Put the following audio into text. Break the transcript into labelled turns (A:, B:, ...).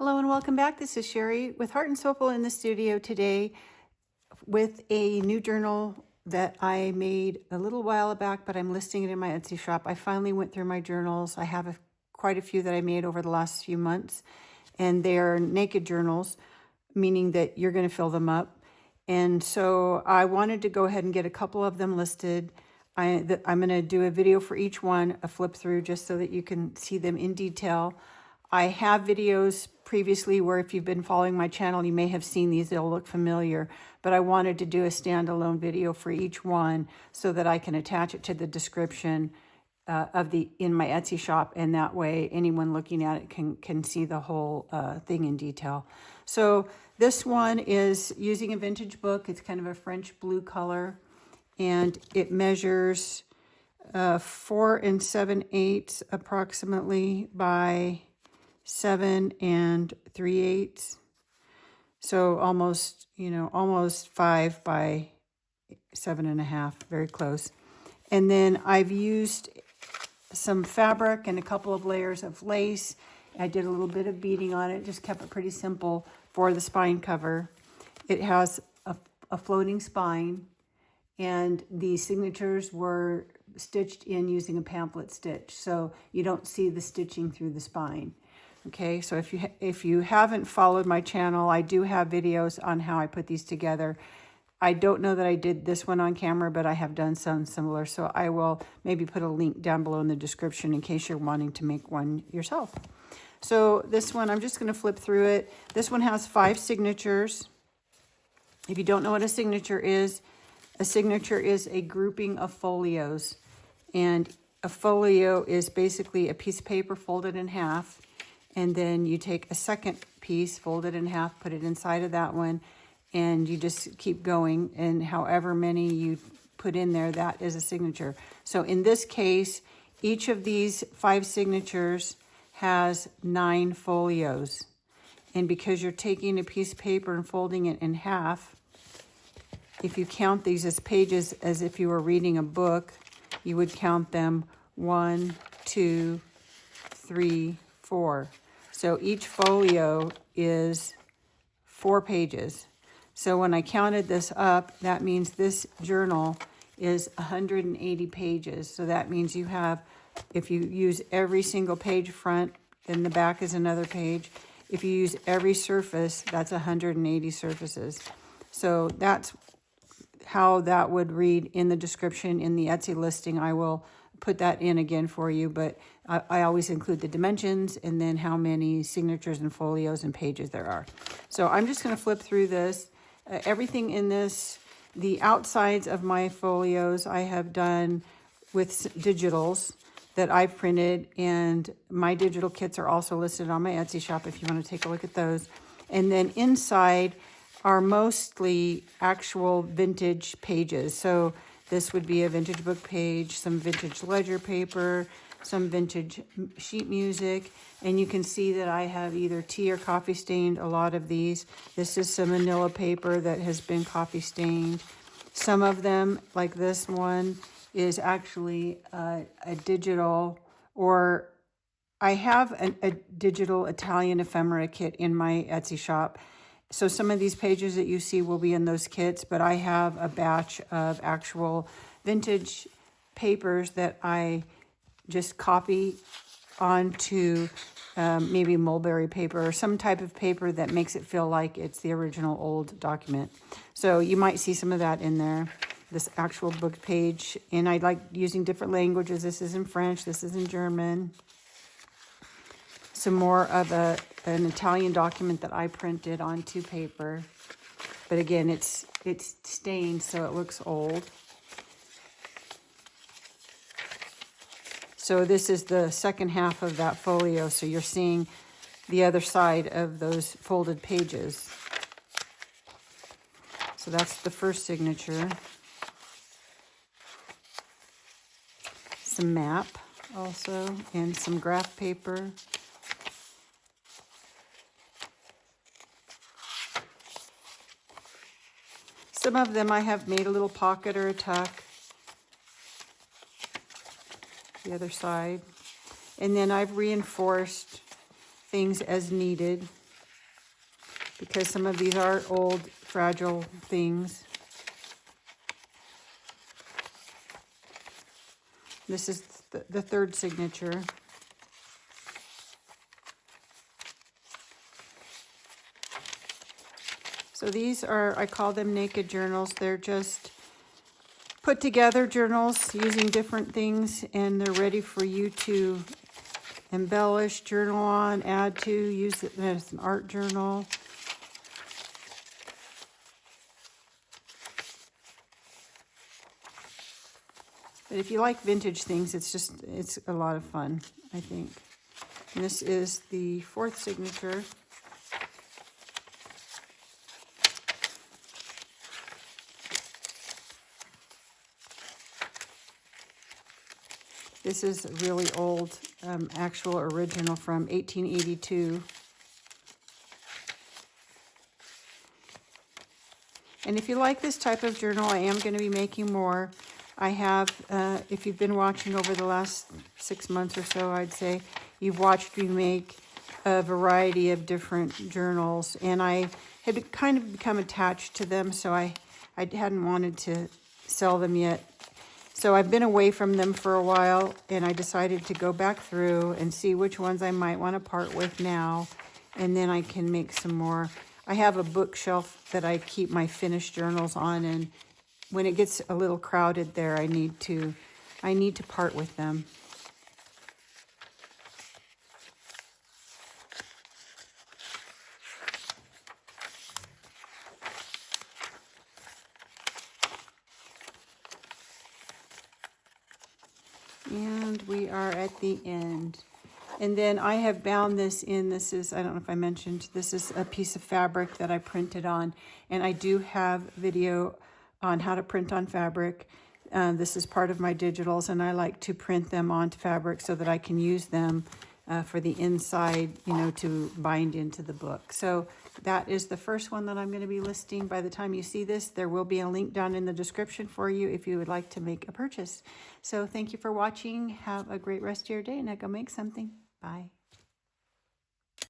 A: Hello and welcome back. This is Sherry with Heart and Soulful in the studio today with a new journal that I made a little while back, but I'm listing it in my Etsy shop. I finally went through my journals. I have quite a few that I made over the last few months, and they're naked journals, meaning that you're going to fill them up. And so I wanted to go ahead and get a couple of them listed. I'm going to do a video for each one, a flip through, just so that you can see them in detail. I have videos previously where if you've been following my channel, you may have seen these, they'll look familiar, but I wanted to do a standalone video for each one so that I can attach it to the description in my Etsy shop, and that way anyone looking at it can see the whole thing in detail. So this one is using a vintage book. It's kind of a French blue color, and it measures 4 7/8 approximately by 7 3/8. So almost 5 by 7.5, very close. And then I've used some fabric and a couple of layers of lace. I did a little bit of beading on it, just kept it pretty simple for the spine cover. It has a floating spine, and the signatures were stitched in using a pamphlet stitch, so you don't see the stitching through the spine. Okay, so if you haven't followed my channel, I do have videos on how I put these together. I don't know that I did this one on camera, but I have done some similar, so I will maybe put a link down below in the description in case you're wanting to make one yourself. So this one, I'm just going to flip through it. This one has 5 signatures. If you don't know what a signature is a grouping of folios, and a folio is basically a piece of paper folded in half, and then you take a second piece, fold it in half, put it inside of that one, and you just keep going, and however many you put in there, that is a signature. So in this case, each of these 5 signatures has 9 folios, and because you're taking a piece of paper and folding it in half, if you count these as pages as if you were reading a book, you would count them 1, 2, 3, 4. So each folio is 4 pages. So when I counted this up, that means this journal is 180 pages. So that means you have, if you use every single page front, then the back is another page. If you use every surface, that's 180 surfaces. So that's how that would read in the description in the Etsy listing. I will put that in again for you, but I always include the dimensions and then how many signatures and folios and pages there are. So I'm just going to flip through this. Everything in this, the outsides of my folios I have done with digitals that I've printed, and my digital kits are also listed on my Etsy shop if you want to take a look at those. And then inside are mostly actual vintage pages. So this would be a vintage book page, some vintage ledger paper, some vintage sheet music, and you can see that I have either tea or coffee stained a lot of these. This is some manila paper that has been coffee stained. Some of them, like this one, is actually a digital, or I have a digital Italian ephemera kit in my Etsy shop. So some of these pages that you see will be in those kits, but I have a batch of actual vintage papers that I just copy onto maybe mulberry paper or some type of paper that makes it feel like it's the original old document. So you might see some of that in there, this actual book page. And I like using different languages. This is in French, this is in German. Some more of an Italian document that I printed onto paper. But again, it's stained, so it looks old. So this is the second half of that folio, so you're seeing the other side of those folded pages. So that's the first signature. Some map also, and some graph paper. Some of them I have made a little pocket or a tuck. The other side. And then I've reinforced things as needed. because some of these are old, fragile things. This is the third signature. So these are, I call them naked journals. They're just put together journals using different things, and they're ready for you to embellish, journal on, add to, use it as an art journal. But if you like vintage things, it's a lot of fun, I think. And this is the fourth signature. This is a really old, actual original from 1882. And if you like this type of journal, I am going to be making more. I have, if you've been watching over the last 6 months or so, I'd say you've watched me make a variety of different journals. And I had kind of become attached to them, so I hadn't wanted to sell them yet. So I've been away from them for a while, and I decided to go back through and see which ones I might want to part with now, and then I can make some more. I have a bookshelf that I keep my finished journals on, and when it gets a little crowded there, I need to part with them. And we are at the end. And then I have bound this in, this is, I don't know if I mentioned, this is a piece of fabric that I printed on. And I do have video on how to print on fabric. This is part of my digitals, and I like to print them onto fabric so that I can use them for the inside, you know, to bind into the book. So that is the first one that I'm going to be listing. By the time you see this, there will be a link down in the description for you if you would like to make a purchase. So thank you for watching. Have a great rest of your day. Now go make something. Bye.